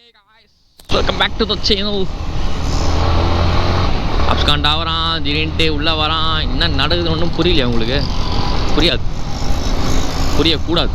Welcome back to the channel. Abscond ஆகிறான் திடீர்னுட்டு உள்ளே வரான். என்ன நடக்குதுன்னு ஒன்றும் புரியலையா உங்களுக்கு? புரியக்கூடாது.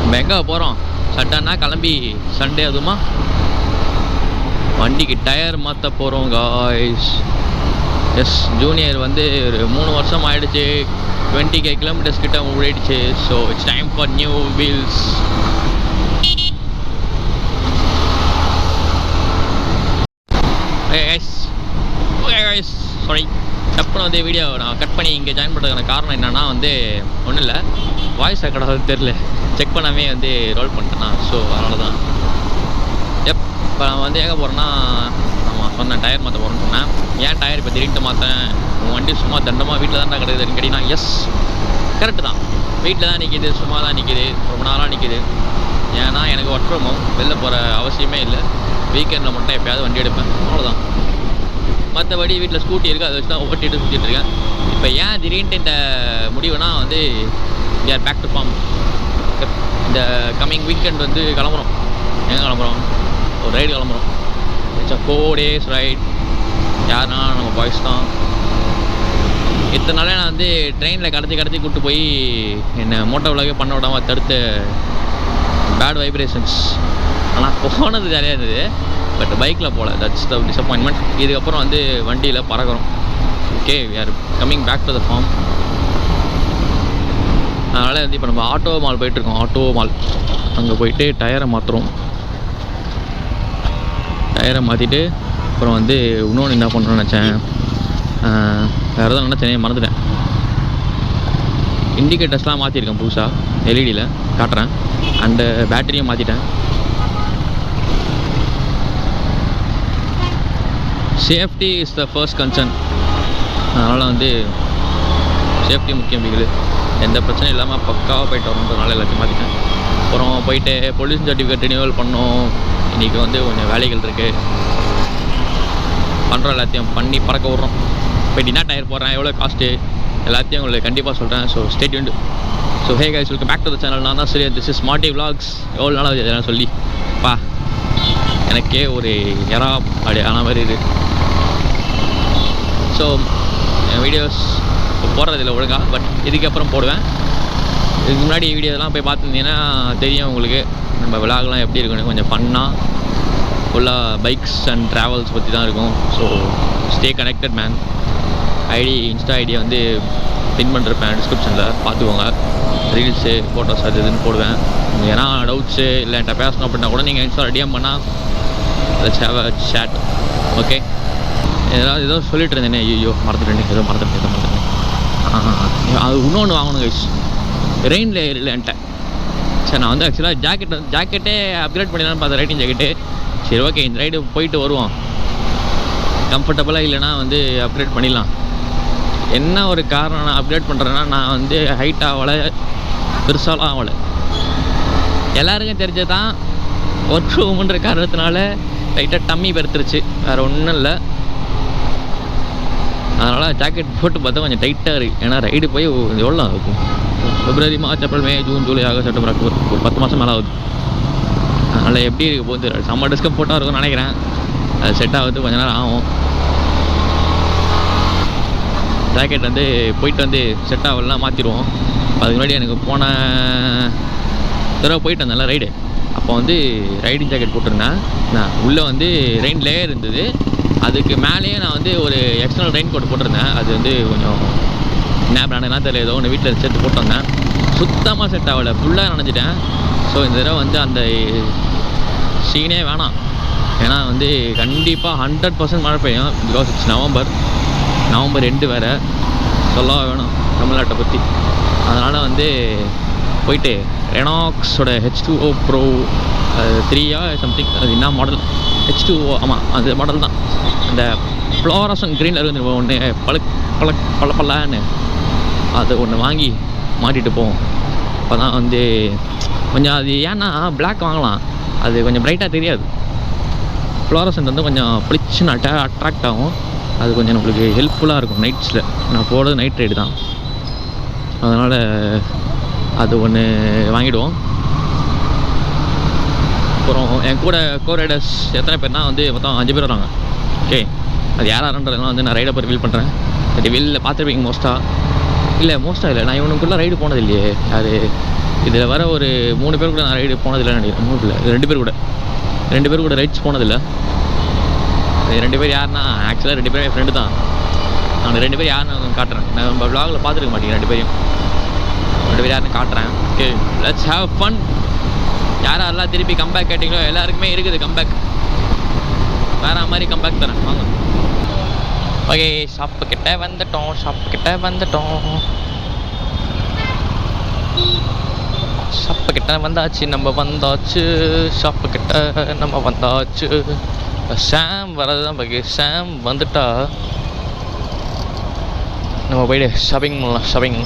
நம்ம எங்கே போகிறோம்? சட்டன்னா கிளம்பி சண்டே அதுமா வண்டிக்கு டயர் மாற்ற போகிறோம் காய்ஸ். எஸ், ஜூனியர் வந்து ஒரு 3 வருஷம் ஆகிடுச்சு. 20K கிலோமீட்டர்ஸ் கிட்ட ஓடிடுச்சு. So it's time for new wheels. Sorry, டப்புன்னு வந்து வீடியோ நான் கட் பண்ணி இங்கே ஜாயின் பண்ணுறதுக்கான காரணம் என்னென்னா வந்து ஒன்றும் இல்லை, வாய்ஸ் ரெக்கார்டாக தெரில, செக் பண்ணாமே வந்து ரோல் பண்ணிட்டேன்னா. ஸோ அதனால தான் இப்போ நான் வந்து எங்கே போகிறேன்னா, நான் சொன்னேன் டயர் மாற்ற போகிறேன்னு சொன்னேன். ஏன் டயர் இப்போ திடீர்னு மாற்றேன்? உன் வண்டி சும்மா தண்டமாக வீட்டில் தான் கிடக்குதுன்னு கேட்டிங்கன்னா, எஸ் கரெக்டு தான். வீட்டில் தான் நிற்கிது, சும்மா தான் நிற்கிது, ரொம்ப நாளாக நிற்கிது. ஏன்னா எனக்கு ஒர்க் ஃப்ரம் ஹோம், வெளில போகிற அவசியமே இல்லை. வீக்கெண்டில் மட்டும் எப்போயாவது வண்டி எடுப்பேன், அவ்வளோதான். மற்றபடி வீட்டில் ஸ்கூட்டி இருக்குது, அதை வச்சு தான் ஓட்டிகிட்டு சுற்றிட்டு இருக்கேன். இப்போ ஏன் திடீர்னு இந்த முடிவுனா வந்து we are back to form. இந்த கம்மிங் வீக்கெண்ட் வந்து கிளம்புறோம். எங்கே கிளம்புறோம்? ஒரு ரைடு கிளம்புறோம். It's a 4 days ride. யாருன்னா நம்ம பாய்ஸ் தான். இத்தனை நாளே நான் வந்து ட்ரெயினில் கடத்தி கூப்பிட்டு போய் என்னை மோட்டோவ்லாகே பண்ண விடாமல் தடுத்த பேட் வைப்ரேஷன்ஸ். ஆனால் போனது ஜாலியாக இருந்தது, பட் பைக்கில் போகல. That's the disappointment. இதுக்கப்புறம் வந்து வண்டியில் பறக்கிறோம். Okay, we are coming back to the farm. அதனால் வந்து இப்போ நம்ம ஆட்டோ மால் போயிட்டுருக்கோம். ஆட்டோ மால் அங்கே போயிட்டு டயரை மாற்றுறோம். டயரை மாற்றிட்டு அப்புறம் வந்து இன்னொன்று என்ன பண்ணுறோன்னு நினச்சேன், வேறு எதாவது நினச்சேன், மறந்துட்டேன். இண்டிகேட்டர்ஸ்லாம் மாற்றிருக்கேன் புதுசாக, எல்இடியில் காட்டுறேன். அண்டு பேட்டரியும் மாற்றிட்டேன். Safety is the first concern. அதனால் வந்து சேஃப்டி முக்கியம். பிகில் எந்த பிரச்சனையும் இல்லாமல் பக்காவாக போயிட்டு வரணுன்றதுனால எல்லாத்தையும் மாற்றிட்டேன். அப்புறம் போயிட்டு பொல்யூஷன் சர்டிஃபிகேட் ரினியூவல் பண்ணோம். இன்றைக்கி வந்து கொஞ்சம் வேலைகள் இருக்குது, பண்ணுறோம். எல்லாத்தையும் பண்ணி பறக்க விட்றோம். போய்ட்டு என்ன டயர் போடுறேன், எவ்வளோ காஸ்ட்டு, எல்லாத்தையும் உங்களுக்கு கண்டிப்பாக சொல்கிறேன். So stay tuned. So hey guys, welcome back to the channel. நான் தான் சரி, திஸ் இஸ் ஸ்மார்ட்டி விலாக்ஸ். எவ்வளோ நாளாக இதெல்லாம் சொல்லி பா எனக்கே ஒரு எறா அப்படி ஆன மாதிரி இருக்குது. ஸோ என் வீடியோஸ் இப்போ போடுறதில்ல ஒழுங்காக, பட் இதுக்கப்புறம் போடுவேன். இதுக்கு முன்னாடி வீடியோலாம் போய் பார்த்துருந்தீங்கன்னா தெரியும் உங்களுக்கு நம்ம விலாக்லாம் எப்படி இருக்குன்னு. கொஞ்சம் பண்ணால் ஃபுல்லாக பைக்ஸ் அண்ட் ட்ராவல்ஸ் பற்றி தான் இருக்கும். So stay connected man. Insta ஐடியை வந்து பின் பண்ணிருப்பேன் டிஸ்கிரிப்ஷனில், பார்த்துக்கோங்க. ரீல்ஸு ஃபோட்டோஸ் அது இதுன்னு போடுவேன். ஏன்னா டவுட்ஸு இல்லை என்கிட்ட பேசணும் அப்படின்னா கூட நீங்கள் இன்ஸ்டா டிஎம் பண்ணால் let's have a chat. Okay, ஏதோ சொல்லிட்டு இருந்தேனே, ஐயோ மறந்துட்டேன். அது இன்னொன்று வாங்கணும் கைஸ், ரெயின் லேயர் இல்லைன்ட்ட. சரி, நான் வந்து ஆக்சுவலாக ஜாக்கெட்டே அப்கிரேட் பண்ணிடலான்னு பார்த்தேன், ரைட்டிங் ஜாக்கெட்டு. சரி ஓகே, இந்த ரைடு போயிட்டு வருவோம், கம்ஃபர்டபுளாக இல்லைனா வந்து அப்கிரேட் பண்ணிடலாம். என்ன ஒரு காரணம் நான் அப்கிரேட் பண்ணுறேன்னா, நான் வந்து ஹைட் ஆகலை, பெருசாலாம் ஆகலை. எல்லாருக்கும் தெரிஞ்சது தான், ஒர்க் ரூமுன்ற காரணத்தினால லைட்டாக டம்மி பெருத்துருச்சு, வேறு ஒன்றும் இல்லை. அதனால் ஜாக்கெட் போட்டு பார்த்தா கொஞ்சம் டைட்டாக இருக்குது. ஏன்னா ரைடு போய் எவ்வளோ ஆகும்? February, March, April, May, June, July, August, September, October, ஒரு 10 மாதம் மேலே ஆகுது. அதனால் எப்படி இருக்க போகுது, செம்ம டிஸ்கம்ஃபோர்ட்டாக இருக்கும்னு நினைக்கிறேன். அது செட் ஆகுது, கொஞ்ச நேரம் ஆகும். ஜாக்கெட் வந்து போயிட்டு வந்து செட் ஆகலாம் மாற்றிடுவோம். அதுக்கு முன்னாடி எனக்கு போன தடவை போயிட்டு வந்தேன்ல ரைடு, அப்போ வந்து ரைடிங் ஜாக்கெட் போட்டிருந்தேன். நான் உள்ளே வந்து ரெயின் லேயர் இருந்தது, அதுக்கு மேலேயே நான் வந்து ஒரு எக்ஸ்டர்னல் ரெயின் கோட் போட்டிருந்தேன். அது வந்து கொஞ்சம் என்ன பிராண்டெல்லாம் தெரியல, ஏதோ ஒன்று வீட்டில் சேர்த்து போட்டு வந்தேன். சுத்தமாக செட் ஆகலை, ஃபுல்லாக நினச்சிட்டேன். ஸோ இந்த தடவை வந்து அந்த சீனே வேணாம். ஏன்னா வந்து கண்டிப்பாக 100% மழை பெய்யும். பிகாஸ் இட்ஸ் நவம்பர் எண்டு வேறு, சொல்லவா வேணும் தமிழ்நாட்டை பற்றி. அதனால் வந்து போயிட்டு ரெனாக்ஸோட H2O Pro 3 சம்திங், அது என்ன மாடல், H2O, ஆமாம் அது மாடல் தான். அந்த ஃப்ளோரசன் க்ரீனில் இருந்து ஒன்று பழப்பல்லான்னு அது ஒன்று வாங்கி மாட்டிகிட்டு போவோம். அப்போ தான் வந்து கொஞ்சம் அது, ஏன்னா பிளாக் வாங்கலாம், அது கொஞ்சம் ப்ரைட்டாக தெரியாது. ஃப்ளோரசன்ட் வந்து கொஞ்சம் பிளிச்சுன்னு அட்ராக்ட் ஆகும். அது கொஞ்சம் நம்மளுக்கு ஹெல்ப்ஃபுல்லாக இருக்கும் நைட்ஸில். நான் போகிறது நைட் ரைடு தான், அதனால் அது ஒன்று வாங்கிடுவோம். அப்புறம் என் கூட ரைடர்ஸ் எத்தனை பேர்னா வந்து மொத்தம் 5 பேர் வராங்க. ஓகே, அது யாரான்றதெல்லாம் வந்து நான் ரைடை போய் ரிவீல் பண்ணுறேன். ரிவீலில் பார்த்துருப்பீங்க மோஸ்ட்டாக இல்லை. நான் இவனுக்குள்ளே ரைடு போனது இல்லையே. அது இதில் வர ஒரு 3 பேர் கூட நான் ரைடு போனதில்லைன்னு நினைக்கிறேன். 3 இல்லை, 2 பேர் கூட ரைட்ஸ் போனதில்லை. 2 பேர் யாருன்னா ஆக்சுவலாக 2 பேரும் என் ஃப்ரெண்டு தான். நான் 2 பேர் யாருன்னு நான் காட்டுறேன். நான் நம்ம வ்ளாகில் பார்த்துருக்க மாட்டேங்க 2 பேரையும். 2 பேர் யாருன்னு காட்டுறேன். Okay, let's have fun. யாரெல்லாம் திருப்பி கம்பேக் கேட்டிங்களோ எல்லாருக்குமே இருக்குது கம்பேக். வேறு மாதிரி கம்பேக் தரேன் வாங்க. ஓகே, ஷாப்பு கிட்ட வந்துட்டோம். ஷாப்பு கிட்ட வந்தாச்சு. நம்ம வந்தாச்சு. சாம் வரதான் பாக்கி. சாம் வந்துட்டா நம்ம போய்ட்டு ஷாப்பிங் பண்ணலாம். ஷாப்பிங்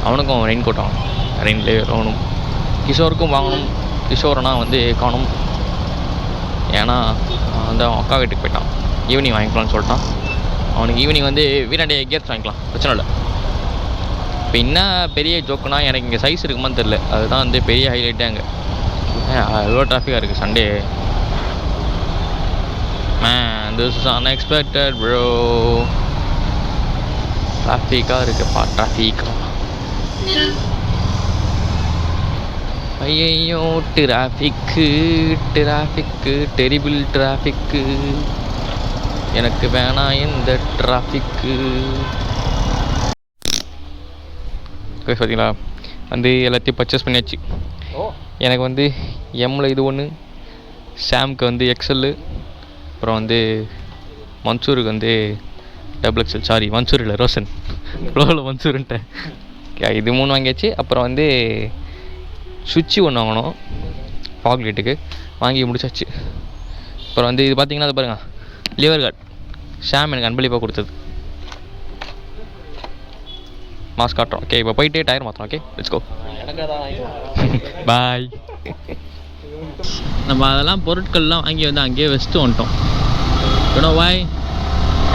அவனுக்கும் ரெயின் கோட் ஆகணும். ரெயின்லேயே வாங்கணும். கிஷோருக்கும் வாங்கணும். கிஷோரனா வந்து காணும். ஏன்னா வந்து அவன் அக்கா வீட்டுக்கு போயிட்டான். ஈவினிங் வாங்கிக்கலாம்னு சொல்லிட்டான். அவனுக்கு ஈவினிங் வந்து வீராண்டே கியர்ஸ் வாங்கிக்கலாம், பிரச்சனை இல்லை. இப்போ என்ன பெரிய ஜோக்குனா எனக்கு இங்கே சைஸ் இருக்குமான்னு தெரில. அதுதான் வந்து பெரிய ஹைலைட்டே. அங்கே எவ்வளோ டிராஃபிக்காக இருக்குது Sunday. Man, this is unexpected, bro. டிராஃபிக்காக இருக்குப்பா, டிராஃபிக்காக. ஐயோ டிராஃபிக்கு, டெரிபிள் டிராஃபிக்கு. எனக்கு வேணாம் இந்த டிராஃபிக்கு. பார்த்தீங்களா, வந்து எல்லாத்தையும் பர்ச்சேஸ் பண்ணியாச்சு. எனக்கு வந்து எம்மில் இது ஒன்று, சாம்க்கு வந்து எக்ஸ்எல்லு, அப்புறம் வந்து மன்சூருக்கு வந்து XXL. சாரி, மன்சூர் இல்லை, ரோஷன். ஃப்ளோவில் மன்சூருன்ட்டேன். இது 3 வாங்கியாச்சு. அப்புறம் வந்து சுவிட்சு ஒன்று வாங்கணும் ஃபாக் லைட்டுக்கு, வாங்கி முடிச்சாச்சு. அப்புறம் வந்து இது பார்த்தீங்கன்னா அது பாருங்கள், லிவர் கார்டு ஷாம் எனக்கு அன்பளிப்பாக கொடுத்தது. மாஸ்க் காட்டுறோம். ஓகே, இப்போ போயிட்டு டயர் மாற்றோம். Okay, let's go. பாய். நம்ம அதெல்லாம் பொருட்கள்லாம் வாங்கி வந்து அங்கேயே வச்சுட்டு வந்துட்டோம். You know?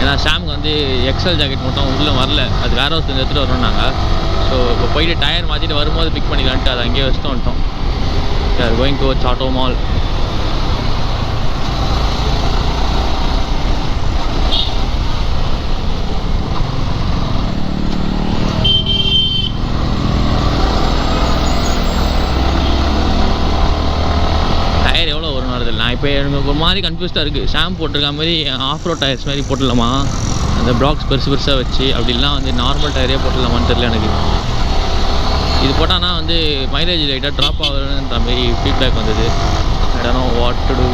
ஏன்னா ஷாமுக்கு வந்து எக்ஸ்எல் ஜாக்கெட் மட்டும் உள்ளே வரல, அது வேறு ஹவுஸ் எடுத்துகிட்டு வரணும் நாங்கள். ஸோ இப்போ போயிட்டு டயர் மாற்றிட்டு வரும்போது பிக் பண்ணிக்கலான்ட்டு அதை அங்கேயே வச்சுட்டு வந்துட்டோம். Going to Chateau mall. நான் இப்போ எனக்கு ஒரு மாதிரி கன்ஃபியூஸ்டாக இருக்குது. ஷாம் போட்டிருக்க மாதிரி ஆஃப் ரோட் டயர்ஸ் மாதிரி போட்டுடலாமா, அந்த ப்ளாக்ஸ் பெருசாக வச்சு, அப்படிலாம் வந்து நார்மல் டயரே போட்டுடலாமான்னு தெரியல எனக்கு. இது போட்டானா வந்து மைலேஜ் லைட்டாக ட்ராப் ஆகுதுன்ற மாதிரி ஃபீட்பேக் வந்தது. இடனோ வாட் டு டூ,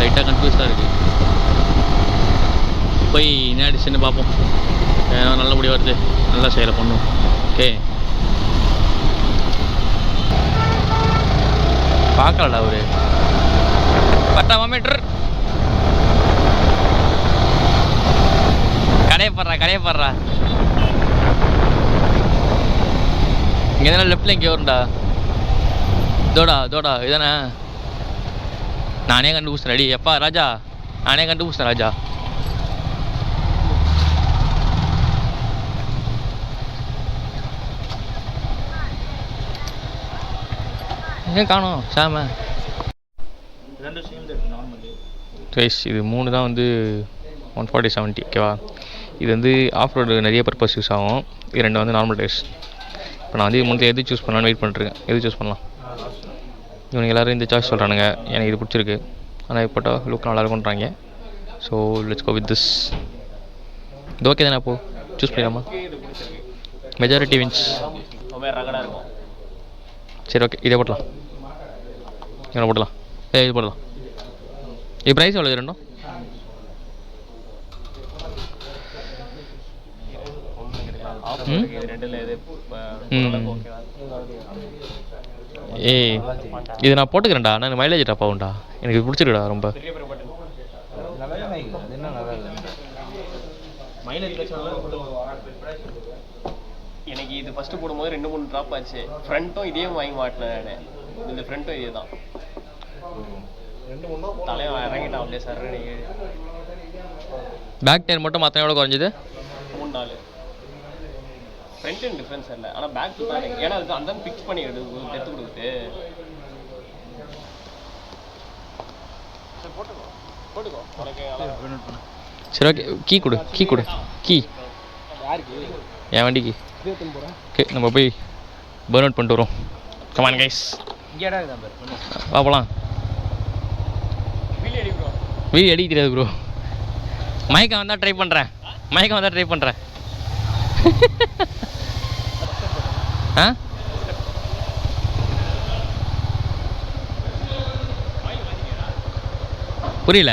லைட்டாக கன்ஃபியூஸ்டாக இருக்குது. போய் என்ன டிசிஷன் பார்ப்போம். நல்லபடியாக வருது, நல்லா செயலை பண்ணும். ஓகே, பார்க்கலடா அவரு பட்டாமா மீட்டர். கடையை படுறா. இங்கே எதனா லெஃப்டில் இங்கே வரும்டா. தோடா இதானே. நானே கண்டுபிடிச்சேன். ரெடி எப்பா ராஜா, நானே கண்டுபிடிச்சேன் ராஜா. ஏன் காணோம் சாம? ரைஸ் இது 3 தான் வந்து 140/70. ஓகேவா, இது வந்து ஆஃப் ரோடு நிறைய பர்பஸ் யூஸ் ஆகும். இது 2 வந்து நார்மல் டேஸ். இப்போ நான் வந்து 3 எது சூஸ் பண்ணலான்னு வெயிட் பண்ணிட்டுருக்கேன். எது சூஸ் பண்ணலாம்? இவனுக்கு எல்லோரும் இந்த சாய்ஸ் சொல்கிறானுங்க. எனக்கு இது பிடிச்சிருக்கு, ஆனால் இப்போ லுக் நல்லா இருக்குன்றாங்க. So let's go with this. இது ஓகே தானே? அப்போது சூஸ் பண்ணிடலாமா? Majority wins. சரி ஓகே, இதே போட்டலாம். இவனை போட்டலாம். இது போடலாம். இது ப்ரைஸ் எவ்வளோ? இது ரெண்டும் இது நான் போட்டுக்கிறேன்டா. நான் மைலேஜ் டாப் ஆகும்டா. எனக்கு இது பிடிச்சிருக்குடா ரொம்ப. எனக்கு இது ஃபஸ்ட்டு போடும்போது 2-3 ட்ராப் ஆச்சு. ஃப்ரண்ட்டும் இதே வாங்கி மாட்டினேன் நான். இந்த ஃப்ரண்ட்டும் இதே தான். தலையை இறங்கிட்டான் அப்படியே சார். பேக் டயர் மட்டும் மாற்றினா எவ்வளோ குறைஞ்சிது? 3-4. ஃப்ரண்ட் அண்ட் டிஃப்ரென்ஸ் இல்லை, ஆனால் பேக் தான். ஏன்னா அதுக்கு அந்த பிக்ஸ் பண்ணி எடுத்து கொடுக்குது. சரி ஓகே கீ கொடு கீ என் வண்டிக்கு ஓகே நம்ம போய் பர்ன் அவுட் பண்ணிட்டு வரோம். கமான் கைஸ் வா போகலாம். வீடியோ அடிக்க தெரியாது ப்ரோ. மயக்கம் வந்தால் ட்ரை பண்ணுறேன் ஆ புரியல.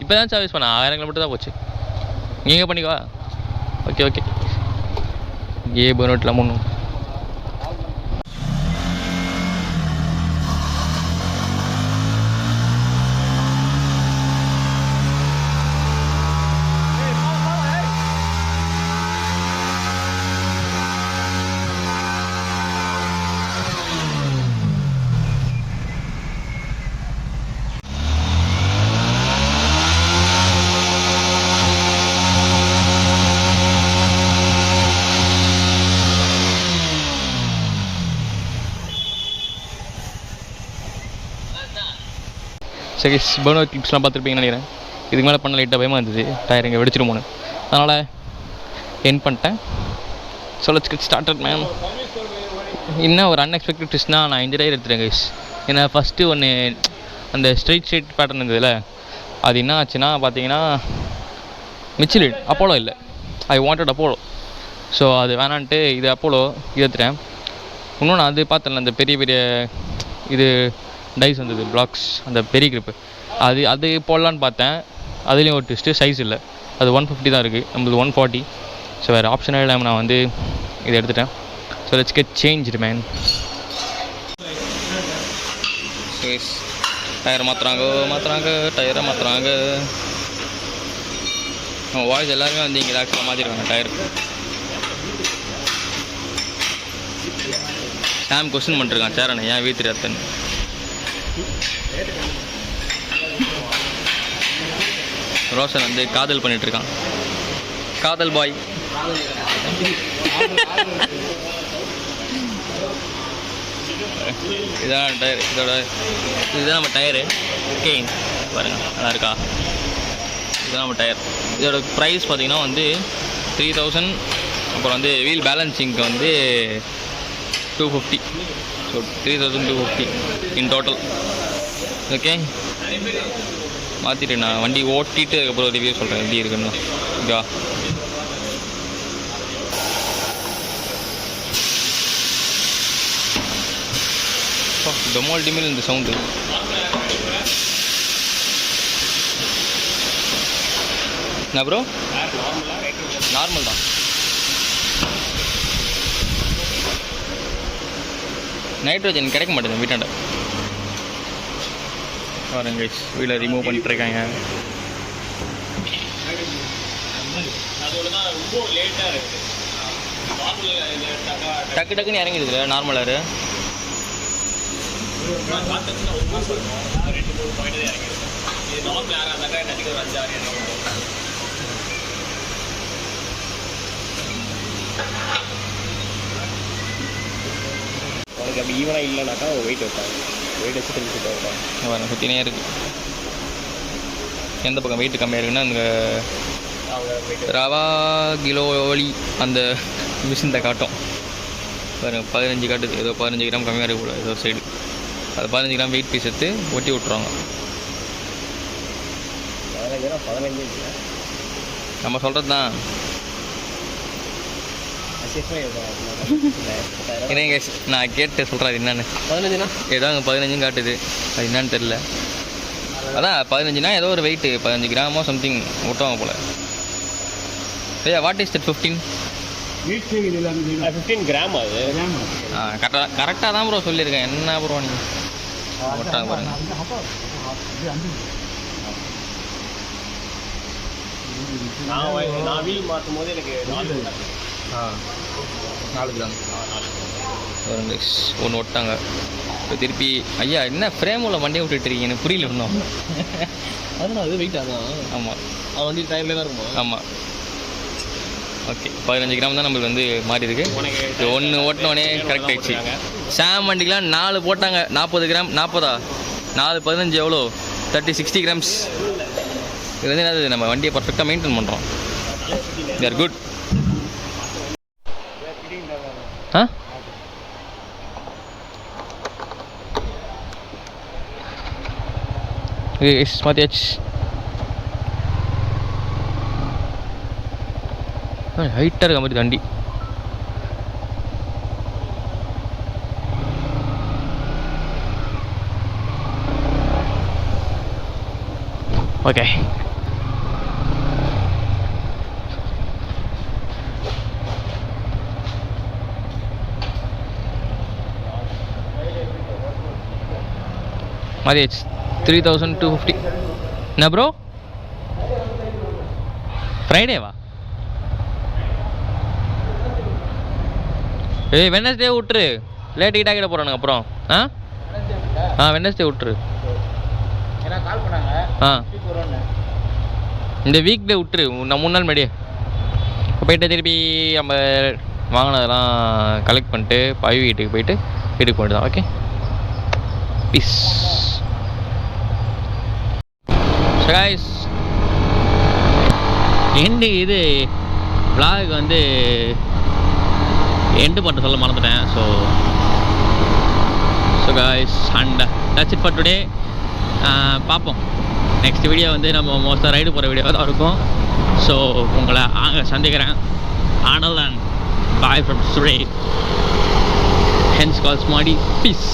இப்போ தான் சர்வீஸ் பண்ண 1000 கிலோமீட்டர் தான் போச்சு. நீங்கள் பண்ணிக்கவா? ஓகே ஏ பர்னோட்டில் முன்னும் சரி. பர்ன் அவுட் கிளிப்ஸ்லாம் பார்த்துருப்பீங்கன்னு நினைக்கிறேன். இதுக்கு மேலே பண்ண லைட்டாக பயமாக இருந்தது, டயர் இங்கே வெடிச்சிருமோன்னு. அதனால் என் பண்ணிட்டேன். So let's get started ma'am. இன்னும் ஒரு அன்எக்ஸ்பெக்டட் ட்விஸ்ட்னால் நான் இந்த டயர் எடுத்துட்டேன் கைஸ். ஏன்னா ஃபஸ்ட்டு ஒன்று அந்த ஸ்ட்ரைட் பேட்டர்ன் இருந்ததில்ல, அது என்ன ஆச்சுன்னா பார்த்தீங்கன்னா மிச்சிலின் அப்போலோ இல்லை, ஐ வாண்டட் அப்போலோ. ஸோ அது வேணான்ட்டு இது அப்போலோ எடுத்துட்டேன். இன்னொன்று அது பார்த்தேன்ல அந்த பெரிய இது டைஸ் வந்தது பிளாக்ஸ், அந்த பெரிய கிரிப்பு அது போடலான்னு பார்த்தேன். அதுலேயும் ஒரு ட்விஸ்ட்டு, சைஸ் இல்லை. அது 150 தான் இருக்குது, நம்மளுக்கு 140. ஸோ வேறு ஆப்ஷனே இல்லாமல் நான் வந்து இதை எடுத்துட்டேன். So let's get changed man. டயரை மாற்றுறாங்க. வாய்ஸ் எல்லாருமே வந்து இங்கே ஆக்சுவலாக மாற்றிருக்காங்க டயர். சாம் கொஸ்டின் பண்ணிருக்கான் சேரனை ஏன் வீத்திரியாத்தன். ரோஷன் வந்து காதல் பண்ணிகிட்ருக்கான், காதல் பாய். இதான் டயர், இதுதான் நம்ம டயரு. ஓகே பாருங்கள் நல்லா இருக்கா? இதுதான் நம்ம டயர். இதோட ப்ரைஸ் பார்த்திங்கன்னா வந்து 3000. அப்புறம் வந்து வீல் பேலன்சிங்க்கு வந்து 250. ஸோ 3250 இன் டோட்டல். ஓகே மாற்றிட்டு நான் வண்டி ஓட்டிட்டு அதுக்கப்புறம் ரிவ்யூ சொல்கிறேன் எப்படி இருக்குன்னு. ஓகேவா? டொமால் டிமில் இந்த சவுண்டு. என்ன ப்ரோ? நார்மல் தான். நைட்ரோஜன் கிடைக்க மாட்டேங்குது வீட்டாண்ட. பாருங்க வீலை ரிமூவ் பண்ணிட்டுருக்காங்க. டக்குன்னு இறங்கிடுதுல நார்மலாக. உனக்கு அப்படி ஈவனாக இல்லைனாக்கா வெயிட் வைப்பாங்க. வெயிட் வச்சு திரும்பி வைப்பாங்க. வரேன் சுற்றினே இருக்குது. எந்த பக்கம் வெயிட் கம்மியாக இருக்குன்னா அந்த ரவா கிலோலி அந்த மிஷின் காட்டும் பாருங்க. 15 காட்டுது. ஏதோ 15 கிராம் கம்மியாக இருக்கக்கூடாது ஏதோ சைடு. அது 15 கிராம் வெயிட் பீஸ் எடுத்து ஒட்டி விட்ருவாங்க. 15 நம்ம சொல்கிறது தான். என்னங்க நான் கேட்டு சொல்கிறேன் அது என்னென்னு. 15னா ஏதோ அங்கே 15 காட்டுது, அது என்னன்னு தெரில. அதான் 15னா ஏதோ ஒரு வெயிட்டு 15 கிராமோ சம்திங் விட்டுவாங்க போல். ஐயா வாட் இஸ் தட் 15? 15 கிராம் அது. கரெக்டாக தான் ப்ரோ சொல்லியிருக்கேன். என்ன ப்ரோ நீங்கள் விட்டாங்க பாருங்க. நான் வீல் மாற்றும் போது எனக்கு 4 கிராம் ஒன்று விட்டாங்க. இப்போ திருப்பி ஐயா என்ன ஃப்ரேம் உள்ள வண்டியை விட்டுட்டு இருக்கீங்க எனக்கு புரியல இன்னும். அதுதான் அது வெயிட் அதான். ஆமாம் அது வண்டி டயர்லேயே தான் இருக்குமா? ஆமாம். ஓகே 15 கிராம் தான் நம்மளுக்கு வந்து மாறி இருக்கு. ஒன்று ஓட்டினோடனே கரெக்ட் ஆகிடுச்சு. சாம் வண்டிக்கெலாம் 4 போட்டாங்க. 40 கிராம் 40 4 15 எவ்வளோ 30-60 grams. இது வந்து என்னது, நம்ம வண்டியை பர்ஃபெக்டாக மெயின்டைன் பண்ணுறோம். They are good. Huh? Okay, Smarty H. ஹைட்டாக இருக்க மாதிரி வண்டி. Okay, Smarty H 3250. என்ன ப்ரோ, ஃப்ரைடேவா? ஏய் வெட்னஸ்டே விட்டுரு, லேட் ஹீட் ஆகிட போகிறானுங்க அப்புறம். வெட்னஸ்டே விட்டுரு. இந்த வீக் டே விட்டுரு, நான் 3 நாள் முன்னாடியே போயிட்டு திருப்பி நம்ம வாங்கினதெல்லாம் கலெக்ட் பண்ணிட்டு பவி வீட்டுக்கு போயிட்டு வீட்டுக்கு போயிட்டு தான். Okay, peace. ஸோ கைஸ், இது vlog வந்து எண்டு பண்ண சொல்ல மறந்துட்டேன். So guys, and that's it for today. பார்ப்போம், நெக்ஸ்ட் வீடியோ வந்து நம்ம மோஸ்ட்டாக ரைடு போகிற வீடியோ தான் இருக்கும். ஸோ உங்களை அங்கே சந்திக்கிறேன். Anal and bye from Tyre. Hence called Smarty. Peace.